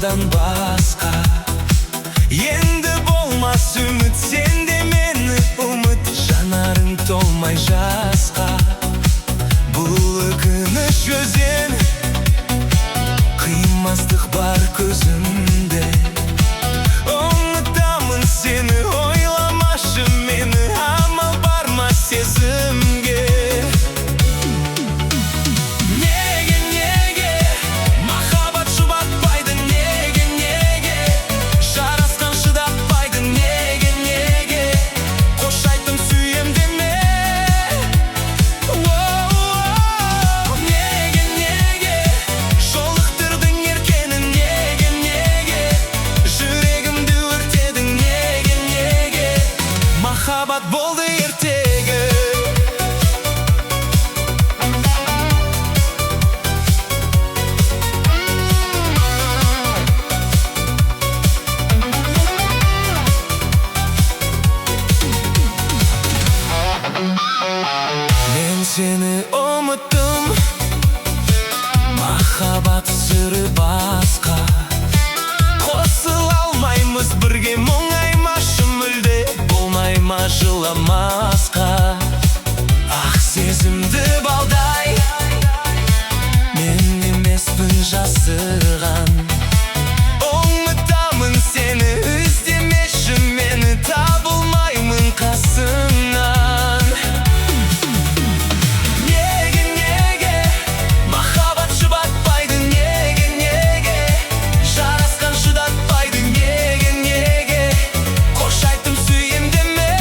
Саған басқа енді болмас үміт, сенде мені ұмыт. Жанарың толмай жасқа, бұл өкініш өзен. Қимастық бар көзімде, ұмытамын сені, ойламашы мені. Амал барма сезімге. Махаббат болды ертегі. Мен сені ұмыттым, махаббат сыры басқа. Қосыла алмаймыз бірге, мұңаймашы мүлде. Болмайма жыламасқа, ақ сезімді балдай. Мен емеспін жасырған, ұмытамын сені, іздемеші мені. Табылмаймын қасыңнан. Неге махаббат жұбатпайды, неге жарасқан шыдатпайды, неге қош айттым сүйем деме.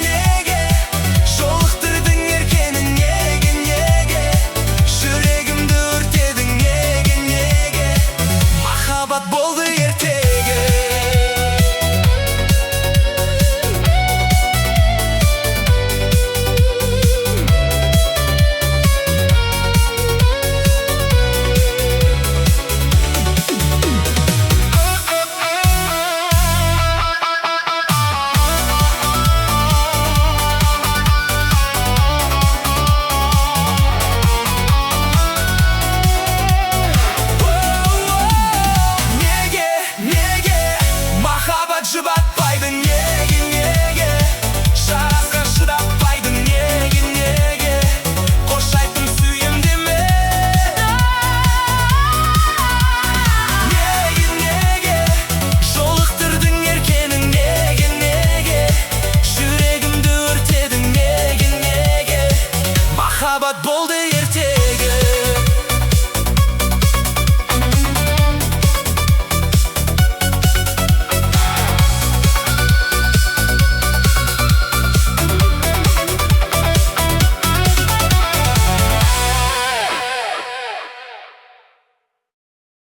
Неге жолықтырдың еркені, неге жүрегімді өртедің, неге махаббат болды ертегі. Жұбатпайды, неге жарасқан шыдатпайды, неге қош айттым сүйем деме. Неге жолықтырдың еркенің, неге жүрегімді өртедің, неге махаббат болды